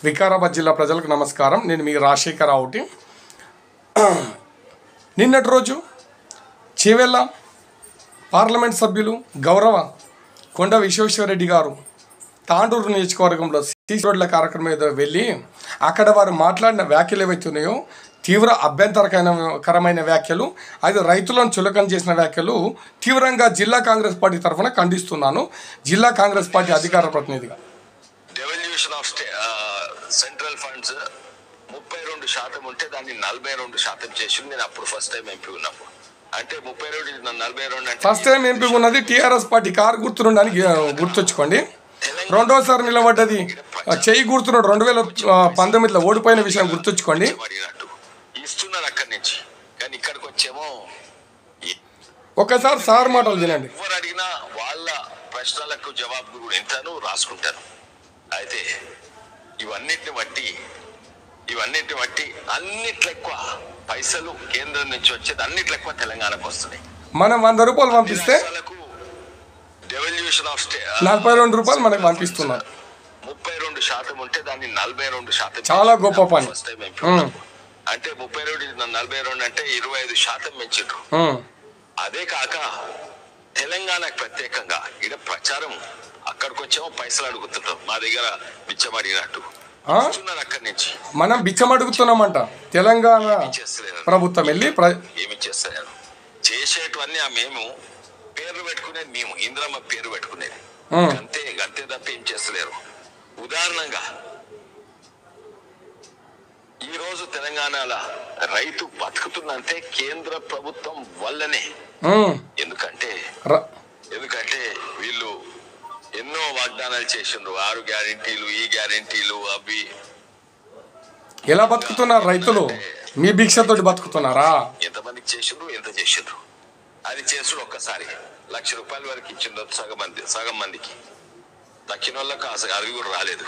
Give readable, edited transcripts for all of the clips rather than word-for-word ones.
వికారాబాద్ జిల్లా ప్రజలకు నమస్కారం. నేను మీ రాజశేఖర్ రావుటి. నిన్నటి రోజు చేవెళ్ళ పార్లమెంట్ సభ్యులు గౌరవ కొండ విశ్వేశ్వరరెడ్డి గారు తాండూరు నియోజకవర్గంలో సీసీ రోడ్ల కార్యక్రమం మీద వెళ్ళి అక్కడ వారు మాట్లాడిన వ్యాఖ్యలు ఏవైతున్నాయో తీవ్ర అభ్యంతరకరమైన వ్యాఖ్యలు, అది రైతులను చులకన చేసిన వ్యాఖ్యలు తీవ్రంగా జిల్లా కాంగ్రెస్ పార్టీ తరఫున ఖండిస్తున్నాను. జిల్లా కాంగ్రెస్ పార్టీ అధికార ప్రతినిధిగా డెవల్యూషన్ ఆఫ్ సెంట్రల్ ఫండ్స్ 32% ఉంటే దాన్ని 42% చేసి నేను అప్పుడు ఫస్ట్ టైం ఎంపీ ఉన్నప్పుడు, అంటే 32 42 అంటే ఫస్ట్ టైం ఎంపీ ఉన్నది టీఆర్ఎస్ పార్టీ కారు గుర్తుండని గుర్తొచ్చుకోండి. రెండోసారి నిలబడ్డది చెయ్యి గుర్తున్నాడు 2019లో ఓడిపోయిన విషయం గుర్తుంచుకోండి. ఇస్తున్నారు అక్కడి నుంచి, కానీ ఇక్కడికి వచ్చేమో ఒకసారి సార్ మాటలు తినండి. ఎవరు అడిగినా వాళ్ళ ప్రశ్నలకు జవాబు కూడా ఎంతనో రాసుకుంటారు. అయితే ఇవన్నిటిని బట్టి అన్నిట్లో ఎక్కువ పైసలు కేంద్రం నుంచి వచ్చేది అన్నిట్లో ఎక్కువ తెలంగాణకు వస్తున్నాయి. మనం 100 రూపాయలు పంపిస్తే డెవల్యూషన్ ఆఫ్ 42 రూపాయలు మనకు పంపిస్తున్నారు. 32% ఉంటే దాన్ని 42% చాలా గొప్ప పని. ఫస్ట్ టైం ఎంపీ అంటే 32 42 అంటే 25% పెంచారు. అదే కాక తెలంగాణకు ప్రత్యేకంగా ఇక్కడ ప్రచారం, అక్కడికి వచ్చేమో పైసలు అడుగుతుంటాం, మా దగ్గర బిచ్చం అడిగినట్టు అక్కడి నుంచి మనం బిచ్చం అడుగుతున్నామంట. తెలంగాణ ప్రభుత్వం వెళ్ళి ఏమి చేస్తారు చేసేటివన్నీ మేము పేర్లు పెట్టుకునేది, మేము ఇంద్రమ్మ పేరు పెట్టుకునేది అంతే తప్ప ఏం చేస్తలేరు. ఉదాహరణంగా ఈ రోజు తెలంగాణలో రైతు బతుకుతుందంటే కేంద్ర ప్రభుత్వం వల్లనే. ఎందుకంటే వీళ్ళు ఎన్నో వాగ్దానాలు చేసిండ్రు, 6 గ్యారెంటీలు, ఈ గ్యారెంటీలు, అవి. ఎలా బతుకుతున్నారు రైతులు? మీ భిక్షతోటి బతుకుతున్నారా? ఎంతమందికి చేసిండ్రు, ఎంత చేసిండ్రు అది చేసుడు ఒక్కసారి 1,00,000 రూపాయల వరకు ఇచ్చిండ్రు సగం మందికి. దక్కిన వాళ్ళకి అవి కూడా రాలేదు.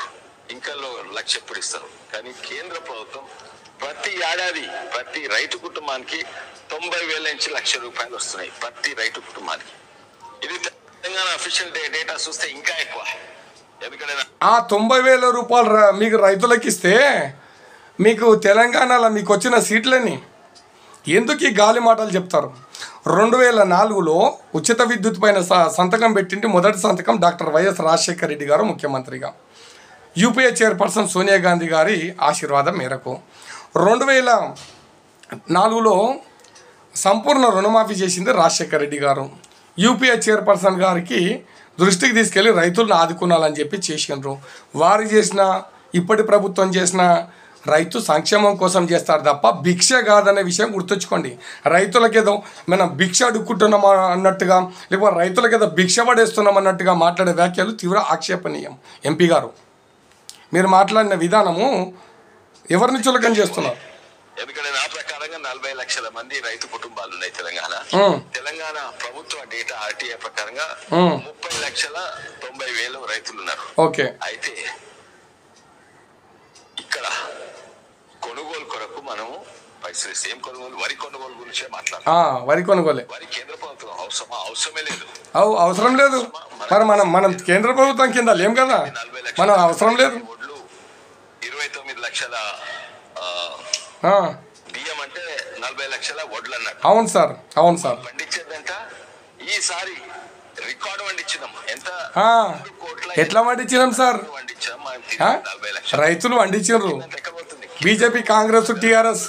ఇంకా 1,00,000 ఎప్పుడు ఇస్తారు? కానీ కేంద్ర ప్రభుత్వం ప్రతి ఏడాది ప్రతి రైతు కుటుంబానికి 90,000 నుంచి 1,00,000 రూపాయలు వస్తున్నాయి ప్రతి రైతు కుటుంబానికి. ఇది తెలంగాణ అఫీషియల్ డేటా చూస్తే ఇంకా ఎక్కువ. ఎందుకంటే ఆ 90,000 రూపాయలు మీకు రైతులకు ఇస్తే మీకు తెలంగాణలో మీకు వచ్చిన సీట్లని ఎందుకు ఈ గాలి మాటలు చెప్తారు? 2004లో ఉచిత విద్యుత్ పైన సంతకం పెట్టింది. మొదటి సంతకం డాక్టర్ వైఎస్ రాజశేఖర రెడ్డి గారు ముఖ్యమంత్రిగా, యూపీఏ చైర్పర్సన్ సోనియా గాంధీ గారి ఆశీర్వాదం మేరకు 2004లో సంపూర్ణ రుణమాఫీ చేసింది రాజశేఖర రెడ్డి గారు. యూపీఏ చైర్పర్సన్ గారికి దృష్టికి తీసుకెళ్ళి రైతులను ఆదుకున్నాలని చెప్పి చేసిండ్రు. వారు చేసిన, ఇప్పటి ప్రభుత్వం చేసిన రైతు సంక్షేమం కోసం చేస్తారు తప్ప భిక్ష కాదనే విషయం గుర్తుంచుకోండి. రైతులకేదో మనం భిక్ష అడుక్కుంటున్నాం అన్నట్టుగా, లేకపోతే రైతులకేదో భిక్ష పడేస్తున్నాం అన్నట్టుగా మాట్లాడే వ్యాఖ్యలు తీవ్ర ఆక్షేపణీయం. ఎంపీ గారు, మీరు మాట్లాడిన విధానము ఎవరిని చులకన చేస్తున్నారు? ఎందుకంటే నా ప్రకారంగా 40 లక్షల మంది రైతు కుటుంబాలు ఉన్నాయి తెలంగాణ ప్రభుత్వ డేటా ఆర్టీఐ ప్రకారంగా 30,90,000 రైతులు ఉన్నారు. ఓకే. అయితే ఇక్కడ కొనుగోలు కొరకు మనము పైసలు సేమ్ కొనుగోలు, వరి కొనుగోలు గురించే మాట్లాడాలి. వరి కొనుగోలే. వరి కేంద్ర ప్రభుత్వం అవసరమే లేదు. అవసరం లేదు. మరి మనం కేంద్ర ప్రభుత్వం కింద లేం కదా, మనం అవసరం లేదు. 29 లక్షల బియ్యం అంటే 40 లక్షల వడ్లు అన్నట్టు. అవును సార్. పండించేదంట ఈసారి రికార్డు పండించినాం. ఎంత? ఎట్లా పండించినాం సార్? రైతులు పండించారు. బీజేపీ, కాంగ్రెస్, టీఆర్ఎస్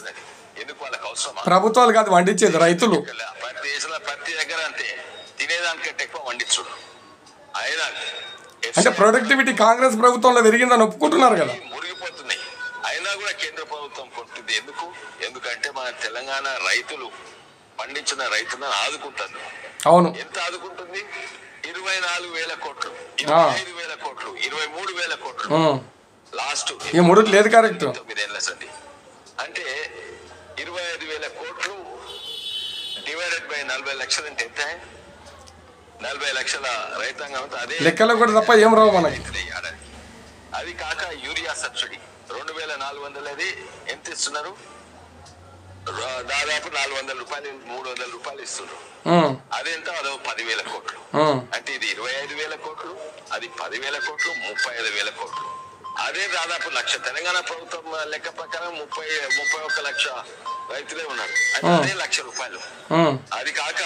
ప్రభుత్వాలు కాదు పండించేది, రైతులు. ప్రతి దగ్గర అంతే, తినేదానికంటే ఎక్కువ పండించుడు. అయినా అంటే ప్రొడక్టివిటీ కాంగ్రెస్ ప్రభుత్వంలో పెరిగిందని ఒప్పుకుంటున్నారు కదా. మురిగిపోతున్నాయి. అయినా కూడా కేంద్ర ప్రభుత్వం కొడుతుంది. ఎందుకంటే మన తెలంగాణ రైతులు పండించిన రైతులను ఆదుకుంటారు. అవును. ఎంత ఆదుకుంటుంది? 24,000 కోట్లు, 25,000 కోట్లు, 23,000 కోట్లు. లాస్ట్ ఈ మూడు లేదు, కరెక్ట్. 9 ఏళ్ళ సంది అంటే 25,000 కోట్లు డివైడెడ్ బై 40 లక్షలు అంటే ఎంత? 40 లక్షల రైతాంగం. అదే లెక్కలు కూడా తప్ప ఏం రావు మనకి. అది కాక యూరియా సబ్సిడీ 2,400 అది ఎంత ఇస్తున్నారు? దాదాపు 400 రూపాయలు, 300 రూపాయలు ఇస్తున్నారు. అదెంత? అదో 10,000 కోట్లు. అంటే ఇది 25,000 కోట్లు, అది 10,000 కోట్లు, 35,000 కోట్లు. అదే దాదాపు 1,00,000 తెలంగాణ ప్రభుత్వం లెక్క ప్రకారం 31 లక్ష రైతులే ఉన్నారు. అంటే అదే 1,00,000 రూపాయలు. అది కాక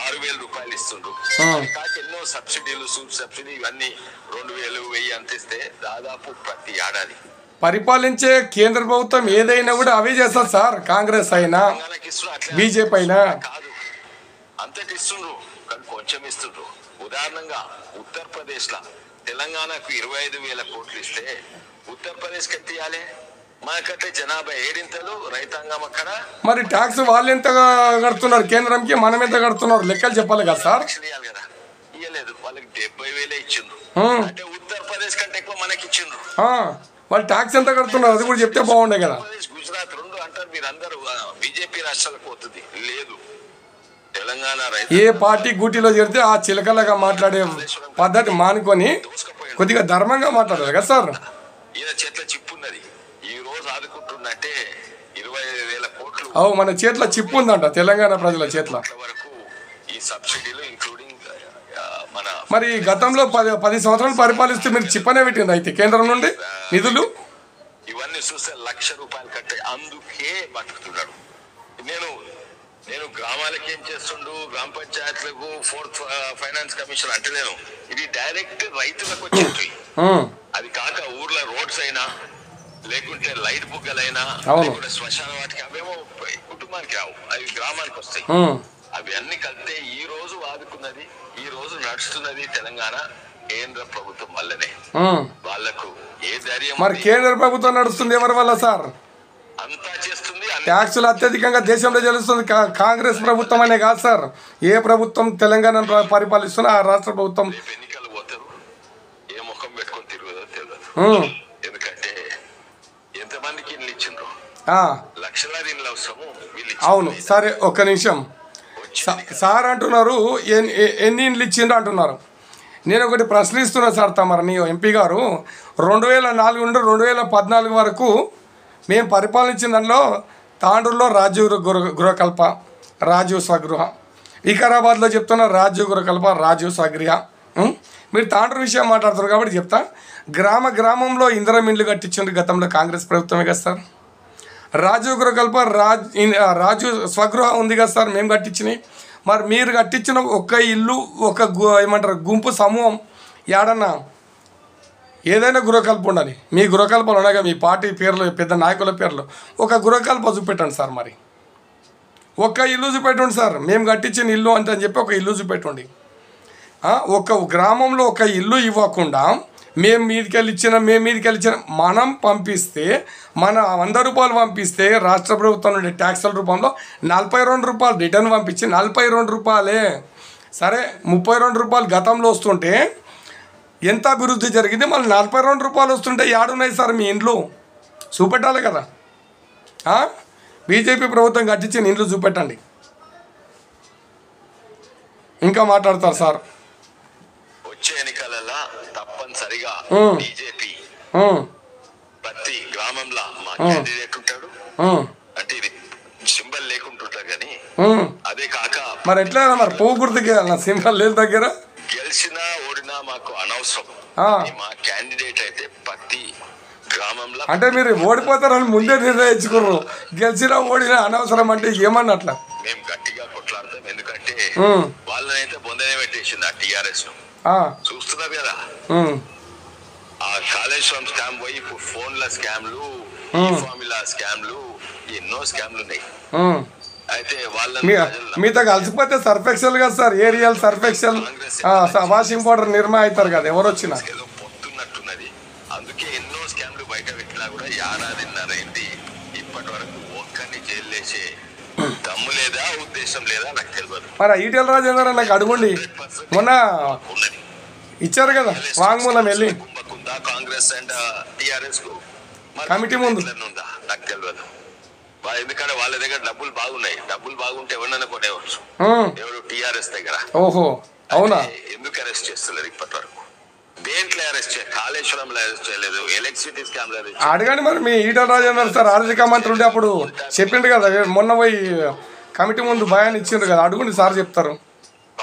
6,000 రూపాయలు ఇస్తుండ్రు. అది కాక ఎన్నో సబ్సిడీలు, సబ్సిడీ ఇవన్నీ 2,000, 1,000 అంతిస్తే దాదాపు ప్రతి ఏడాది పరిపాలించే కేంద్ర ప్రభుత్వం ఏదైనా కూడా అవే చేస్తారు సార్. కాంగ్రెస్ అయినా బీజేపీ అయినా కాదు, అంతటి ఇస్తుండ్రు కానీ కొంచెం ఇస్తుండ్రు. ఉదాహరణంగా ఉత్తరప్రదేశ్ లా తెలంగాణకు 25,000 కోట్లు ఇస్తే ఉత్తరప్రదేశ్ కి ఇవ్వాలి. మనకంటే జనాభా 7 రైతాంగం అక్కడ. మరి ట్యాక్స్ వాళ్ళు ఎంత కడుతున్నారు కేంద్రంకి, మనం ఎంత కడుతున్నారు లెక్కలు చెప్పాలి కదా సార్. కదా ఇవ్వలేదు, వాళ్ళకి 70,000 ఇచ్చిండ్రు. అంటే ఉత్తరప్రదేశ్ కంటే ఎక్కువ మనకి ఇచ్చిండ్రు. వాళ్ళు ట్యాక్స్ ఎంత కడుతున్నారు అది కూడా చెప్తే బాగుండే కదా. గుజరాత్ 2 అంటారు మీరు అందరూ, బీజేపీ రాష్ట్రాలకు పోతుంది. లేదు, తెలంగాణ ఏ పార్టీ గూటిలో చేరితే ఆ చిలకలగా మాట్లాడే పద్ధతి మానుకొని కొద్దిగా ధర్మంగా మాట్లాడాలి కదా సార్. ఈయన చేతిలో చిప్పున్నది, ఈ రోజు ఆదుకుంటుందంటే 25,000 కోట్లు. మన చేతిలో చిప్పు ఉందంట తెలంగాణ ప్రజల చేతిలో వరకు ఈ సబ్సిడీలు ఇంక్లూడింగ్ మన. మరి గతంలో 10 సంవత్సరాలు పరిపాలిస్తే మీరు చిప్పనే పెట్టింది అయితే కేంద్రం నుండి నిధులు ఇవన్నీ చూస్తే 1,00,000 రూపాయలు కట్టే అందుకే బతుకుతున్నాడు. నేను గ్రామాలకి ఏం చేస్తుండు, గ్రామ పంచాయతీలకు 4th ఫైనాన్స్ కమిషన్ అంటే నేను ఇది డైరెక్ట్ రైతులకు వచ్చేది. అది కాక ఊర్లో రోడ్స్ అయినా లేకుంటే లైట్ బుగ్గలైనా లేకుంటే శ్మశాన వాటికి అవేమో కుటుంబానికి రావు, అవి గ్రామానికి వస్తాయి. అవి అన్ని కలిపితే ఈ రోజు ఆదుకున్నది, ఈ రోజు నడుస్తున్నది తెలంగాణ కేంద్ర ప్రభుత్వం వల్లనే. వాళ్లకు ఏ ధైర్యం. మరి కేంద్ర ప్రభుత్వం నడుస్తుంది ఎవరి వల్ల సార్? అంతా చేస్తుంది. ట్యాక్సులు అత్యధికంగా దేశంలో చెల్లిస్తుంది కాంగ్రెస్ ప్రభుత్వం అనే కాదు సార్. ఏ ప్రభుత్వం తెలంగాణ పరిపాలిస్తున్నా ఆ రాష్ట్ర ప్రభుత్వం. ఎన్నికలు పోతారు, ఏ ముఖం పెట్టుకొని తిరుగుదో తెలియదు. ఎందుకంటే ఎంతమందికి ఇల్లు ఇచ్చిండ్రు, లక్షలాది ఇల్లు అవసరము. అవును సరే ఒక్క నిమిషం సార్ అంటున్నారు ఎన్ని ఇండ్లు ఇచ్చిండ్రు అంటున్నారు. నేను ఒకటి ప్రశ్నిస్తున్నా సార్ తమరిని ఎంపీ గారు. 2004 నుండి 2014 వరకు మేము పరిపాలించిన దానిలో తాండూరులో రాజీవ్ గృహకల్ప, రాజీవ్ స్వగృహ, వికారాబాద్లో చెప్తున్న రాజీవ్ గృహకల్ప, రాజీవ్ స్వగృహ. మీరు తాండూరు విషయం మాట్లాడుతున్నారు కాబట్టి చెప్తా. గ్రామంలో ఇందిరం ఇండ్లు కట్టించిండ్రు గతంలో కాంగ్రెస్ ప్రభుత్వమే కదా సార్. రాజీవ్ గృహకల్ప, రాజీవ్ స్వగృహ ఉంది కదా సార్, మేము కట్టించినాయి. మరి మీరు కట్టించిన ఒక్క ఇల్లు, ఒక ఏమంటారు గుంపు సమూహం ఏడన్నా ఏదైనా గృహకల్ప ఉండాలి. మీ గృహకల్పలు ఉన్నాయిగా, మీ పార్టీ పేర్లు, పెద్ద నాయకుల పేర్లు, ఒక గృహకల్ప చూపెట్టండి సార్. మరి ఒక్క ఇల్లు చూపెట్టండి సార్. మేము కట్టించిన ఇల్లు అంటే అని చెప్పి ఒక ఇల్లు చూపెట్టండి. ఒక గ్రామంలో ఒక ఇల్లు ఇవ్వకుండా మేము మీదికి వెళ్ళిచ్చిన మనం పంపిస్తే, మన 100 రూపాయలు పంపిస్తే రాష్ట్ర ప్రభుత్వం నుండి ట్యాక్సుల రూపంలో 42 రూపాయలు రిటర్న్ పంపించి 42 రూపాయలే సరే 32 రూపాయలు గతంలో వస్తుంటే ఎంత అభివృద్ధి జరిగింది. మళ్ళీ 42 రూపాయలు వస్తుంటే ఏడున్నాయి సార్ మీ ఇండ్లు చూపెట్టాలి కదా. బీజేపీ ప్రభుత్వం కట్టించిన ఇండ్లు చూపెట్టండి. ఇంకా మాట్లాడతారు సార్. వచ్చే ఎన్నికలలో తప్పనిసరిగా బీజేపీ ప్రతి గ్రామంలో మా క్యాండిడేట్ ఉంటాడు. అంటే ఇది సింబల్ లేకుంటుంటా కానీ అదే కాక మరి ఎట్లా మరి పువ్వు గుర్తుకి సింబల్ లేదు దగ్గర. గెలిచినా ఓడినా మాకు అనవసరం. మా క్యాండిడేట్ అయితే ప్రతి గ్రామంలో అంటే మీరు ఓడిపోతారని ముందే నిర్ణయించుకున్నారు. గెలిచినా ఓడినా అనవసరం అంటే ఏమన్నట్లా మేము గట్టిగా కొట్లాడతాం. ఎందుకంటే వాళ్ళనైతే బొందనే పెట్టేసింది ఆ టీఆర్ఎస్ ను. చూస్తున్నారు కదా, ఆ కాళేశ్వరం స్కామ్ పోయి ఇప్పుడు ఫోన్ల స్కామ్లు, ఫార్ములా స్కామ్లు, ఎన్నో స్కామ్లు ఉన్నాయి. అయితే మీతో కలిసిపోతే సర్ఫెక్సల్ కదా sir, Ariel Surf Excel washing powder Nirma అవుతారు కదా ఎవరు వచ్చినా. ఏదో పొత్తున్నట్టున్నది. అందుకే ఎన్నో స్కామ్లు బయట పెట్టినా కూడా 1.5 అయింది. ఇప్పటి వరకు ఒక్కరిని జైలు వేసే దమ్ము లేదా, ఉద్దేశం లేదా నాకు తెలియదు. మరి ఈటెల రాజేందర్ నాకు అడుగుండి మొన్న ఇచ్చారు కదా వాంగ్మూలం వెళ్ళి కాంగ్రెస్ అండ్ టిఆర్ఎస్ కు కమిటీ ముందు నాకు తెలియదు. ఎందుకంటే వాళ్ళ దగ్గర డబ్బులు బాగున్నాయి. డబ్బులు బాగుంటే ఎవరినైనా కొనేవచ్చు. ఎవరు టిఆర్ఎస్ దగ్గర. ఓహో అవునా? ఎందుకు అరెస్ట్ చేస్తలేరు ఇప్పటి వరకు? దేంట్లో అరెస్ట్ చేయాలి? కాళేశ్వరంలో అరెస్ట్ చేయలేదు, ఎలక్ట్రిసిటీ స్కామ్ లో అరెస్ట్. అడగండి మరి మీ ఈటల రాజేందర్ సార్ ఆర్థిక మంత్రి ఉండే అప్పుడు చెప్పిండు కదా, మొన్న పోయి కమిటీ ముందు భయాన్ని ఇచ్చిండ్రు కదా, అడుగుండి సార్ చెప్తారు.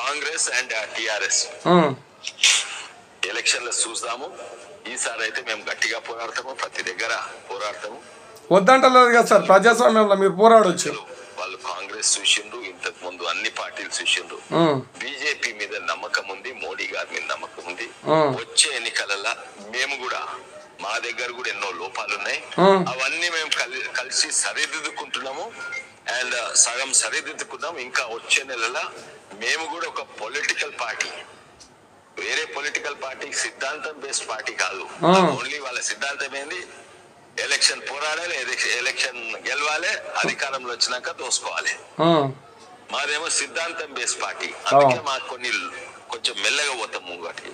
కాంగ్రెస్ అండ్ టిఆర్ఎస్ ఎలక్షన్లో చూద్దాము. ఈసారి అయితే మేము గట్టిగా పోరాడతాము, ప్రతి దగ్గర పోరాడతాము. వద్దంటలేదు కదా సార్, ప్రజాస్వామ్యంలో మీరు పోరాడొచ్చు. వాళ్ళు కాంగ్రెస్ చూసిండ్రు, ఇంతకు ముందు అన్ని పార్టీలు చూసిండ్రు. బీజేపీ మీద నమ్మకం ఉంది, మోడీ గారి మీద నమ్మకం ఉంది. వచ్చే ఎన్నికలలో మేము కూడా, మా దగ్గర కూడా ఎన్నో లోపాలు ఉన్నాయి, అవన్నీ మేము కలిసి సరిదిద్దుకుంటున్నాము. అండ్ సగం సరిదిద్దుకున్నాం. ఇంకా వచ్చే నెలలో మేము కూడా ఒక పొలిటికల్ పార్టీ, వేరే పొలిటికల్ పార్టీ సిద్ధాంతం బేస్డ్ పార్టీ కాదు. ఓన్లీ వాళ్ళ సిద్ధాంతం ఏంది, ఎలక్షన్ పోరాడాలి, ఎలక్షన్ గెలవాలి, అధికారంలో వచ్చినాక దోసుకోవాలి. మాదేమో సిద్ధాంతం బేస్డ్ పార్టీ. అందుకే మాకు కొంచెం మెల్లగా పోతాం ముంగటి.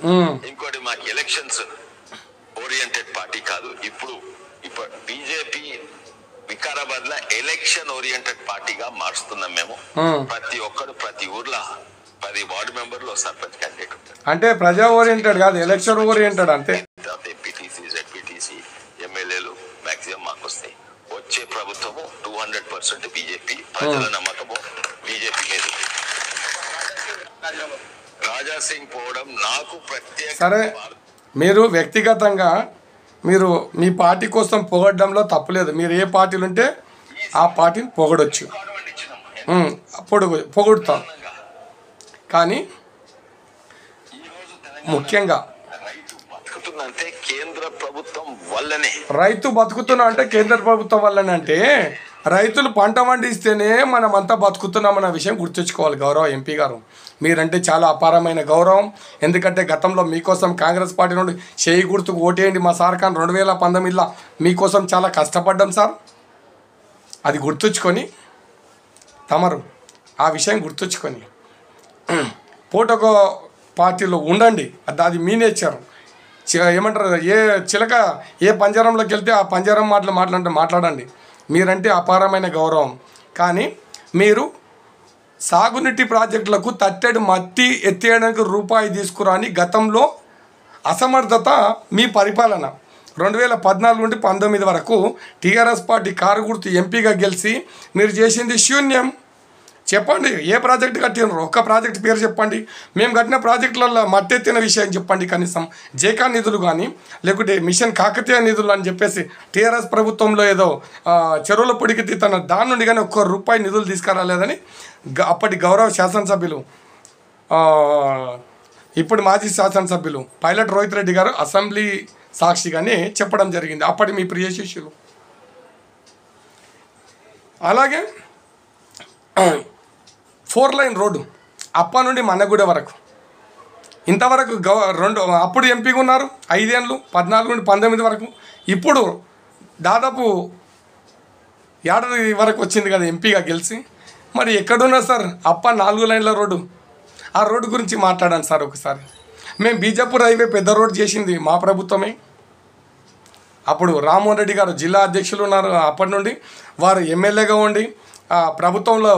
ఇంకోటి మాకు ఎలక్షన్స్ ఓరియంటెడ్ పార్టీ కాదు. ఇప్పుడు బీజేపీ వికారాబాద్ లో ఎలక్షన్ ఓరియంటెడ్ పార్టీగా మార్చుతున్నాం మేము. ప్రతి ఒక్కరు ప్రతి ఊర్లో 10 వార్డు మెంబర్లు సర్పంచ్ క్యాండిడేట్ ఉంటారు. అంటే ప్రజా ఓరియంటెడ్ కాదు, ఎలక్షన్ ఓరియంటెడ్. అంతే. ఎంపీటీసీ, జెడ్పీటీసీ, ఎమ్మెల్యేలు మాక్సిమం మాకు వస్తాయి. వచ్చే ప్రభుత్వము 200% బీజేపీ. ప్రజల నమ్మకము బీజేపీ మీద. రాజా సింగ్ పోవడం నాకు ప్రత్యేక. సరే, మీరు వ్యక్తిగతంగా మీరు మీ పార్టీ కోసం పొగడడంలో తప్పులేదు. మీరు ఏ పార్టీలు ఉంటే ఆ పార్టీని పొగడొచ్చు, పొగుడుతాం. కానీ ముఖ్యంగా కేంద్ర ప్రభుత్వం వల్లనే రైతు బతుకుతున్నా అంటే కేంద్ర ప్రభుత్వం వల్లనే. అంటే రైతులు పంట పండిస్తేనే మనం అంతా బతుకుతున్నామన్న విషయం గుర్తుంచుకోవాలి. గౌరవ ఎంపీ గారు, మీరంటే చాలా అపారమైన గౌరవం. ఎందుకంటే గతంలో మీకోసం కాంగ్రెస్ పార్టీ నుండి చేయి గుర్తుకు ఓటేయండి మా సార్ కానీ 2019లో మీకోసం చాలా కష్టపడ్డాం సార్. అది గుర్తుంచుకొని తమరు ఆ విషయం గుర్తుంచుకొని పోటోకో పార్టీలో ఉండండి. అది మీ నేచర్. ఏమంటారు, ఏ చిలక ఏ పంజరంలోకి వెళ్తే ఆ పంజరం మాట్లాడండి. మీరంటే అపారమైన గౌరవం. కానీ మీరు సాగునీటి ప్రాజెక్టులకు తట్టెడు మట్టి ఎత్తేయడానికి రూపాయి తీసుకురాని గతంలో అసమర్థత మీ పరిపాలన. 2014 నుండి 19 వరకు టీఆర్ఎస్ పార్టీ కారు గుర్తు ఎంపీగా గెలిచి మీరు చేసింది శూన్యం. చెప్పండి, ఏ ప్రాజెక్టు కట్టినరు? ఒక్క ప్రాజెక్ట్ పేరు చెప్పండి. మేము కట్టిన ప్రాజెక్టులలో మట్టెత్తిన విషయం చెప్పండి. కనీసం జేకా నిధులు కానీ లేకుంటే మిషన్ కాకతీయ నిధులు అని చెప్పేసి టీఆర్ఎస్ ప్రభుత్వంలో ఏదో చెరువుల పొడికి తీతన దాని నుండి కానీ ₹1 నిధులు తీసుకురాలేదని అప్పటి గౌరవ శాసనసభ్యులు, ఇప్పుడు మాజీ శాసనసభ్యులు పైలట్ రోహిత్ రెడ్డి గారు అసెంబ్లీ సాక్షిగానే చెప్పడం జరిగింది. అప్పటి మీ ప్రియ శిష్యులు. అలాగే 4 లైన్ రోడ్డు అప్ప నుండి మన్నగూడ వరకు ఇంతవరకు అప్పుడు ఎంపీగా ఉన్నారు 5 ఏళ్ళు, 14 నుండి 19 వరకు. ఇప్పుడు దాదాపు 7 వరకు వచ్చింది కదా ఎంపీగా గెలిచి. మరి ఎక్కడున్నారు సార్ అప్ప 4 లైన్ల రోడ్డు? ఆ రోడ్డు గురించి మాట్లాడాను సార్ ఒకసారి. మేము బీజాపూర్ హైవే పెద్ద రోడ్డు చేసింది మా ప్రభుత్వమే. అప్పుడు రామ్మోహన్ రెడ్డి గారు జిల్లా అధ్యక్షులు ఉన్నారు. అప్పటి నుండి వారు ఎమ్మెల్యేగా ఉండి ప్రభుత్వంలో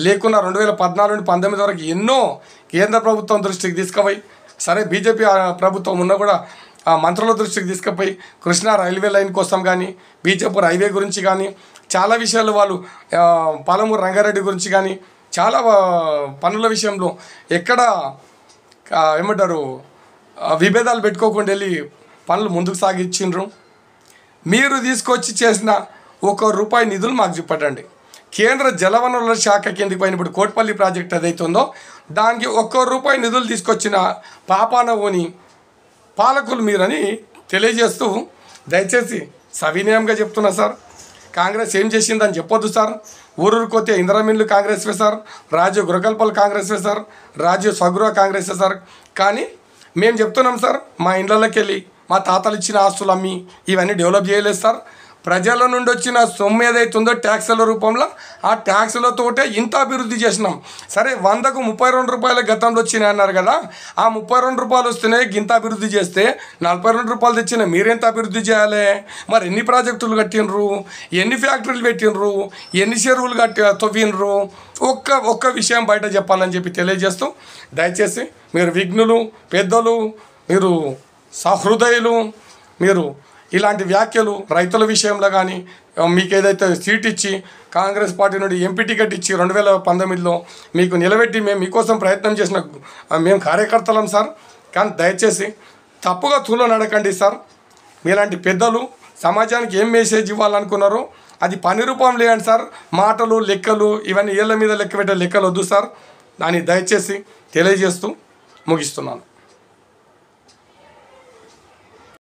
లేకున్నా 2014 నుండి 19 వరకు ఎన్నో కేంద్ర ప్రభుత్వం దృష్టికి తీసుకుపోయి, సరే బీజేపీ ప్రభుత్వం ఉన్నా కూడా మంత్రుల దృష్టికి తీసుకుపోయి కృష్ణా రైల్వే లైన్ కోసం కానీ బీజాపూర్ హైవే గురించి కానీ చాలా విషయాలు వాళ్ళు పాలమూరు రంగారెడ్డి గురించి కానీ చాలా పనుల విషయంలో ఎక్కడ ఏమంటారు విభేదాలు పెట్టుకోకుండా వెళ్ళి పనులు ముందుకు సాగించిండ్రు. మీరు తీసుకొచ్చి చేసిన ₹1 నిధులు మాకు చూపట్టండి. కేంద్ర జలవనరుల శాఖ కిందకి పోయినప్పుడు కోట్పల్లి ప్రాజెక్ట్ ఏదైతుందో దానికి ₹1 నిధులు తీసుకొచ్చిన పాపాన ఓని పాలకులు మీరని తెలియజేస్తూ దయచేసి సవినయంగా చెప్తున్నా సార్. కాంగ్రెస్ ఏం చేసిందని చెప్పొద్దు సార్. ఊరూరుకొతే ఇందిరామిన్లు కాంగ్రెస్వే సార్, రాజీవ్ గృహకల్పలు కాంగ్రెస్వే సార్, రాజీవ్ స్వగృహ కాంగ్రెస్వే సార్. కానీ మేము చెప్తున్నాం సార్, మా ఇండ్లకి వెళ్ళి మా తాతలు ఇచ్చిన ఆస్తులు అమ్మి ఇవన్నీ డెవలప్ చేయలేదు సార్. ప్రజల నుండి వచ్చిన సొమ్ము ఏదైతుందో ట్యాక్సుల రూపంలో ఆ ట్యాక్సులతోటే ఇంత అభివృద్ధి చేసినాం. సరే 100కు ₹32 గతంలో వచ్చినాయి అన్నారు కదా, ఆ ₹32 వస్తేనే ఇంత అభివృద్ధి చేస్తే ₹42 తెచ్చిన మీరెంత అభివృద్ధి చేయాలి? మరి ఎన్ని ప్రాజెక్టులు కట్టినరు, ఎన్ని ఫ్యాక్టరీలు పెట్టినరు, ఎన్ని చెరువులు తవ్వినరు? ఒక్క విషయం బయట చెప్పాలని చెప్పి తెలియజేస్తూ దయచేసి మీరు విఘ్నులు, పెద్దలు, మీరు సహృదయులు, మీరు ఇలాంటి వ్యాఖ్యలు రైతుల విషయంలో కానీ మీకు ఏదైతే సీట్ ఇచ్చి కాంగ్రెస్ పార్టీ నుండి ఎంపీ టికెట్ ఇచ్చి 2019లో మీకు నిలబెట్టి మేము మీకోసం ప్రయత్నం చేసిన మేము కార్యకర్తలం సార్. కానీ దయచేసి తప్పుగా తూలో నడకండి సార్. మీలాంటి పెద్దలు సమాజానికి ఏం మెసేజ్ ఇవ్వాలనుకున్నారో అది పని రూపం లేదండి సార్. మాటలు లెక్కలు ఇవన్నీ ఏళ్ళ మీద లెక్క పెట్టే లెక్కలు వద్దు సార్. దాన్ని దయచేసి తెలియజేస్తూ ముగిస్తున్నాను.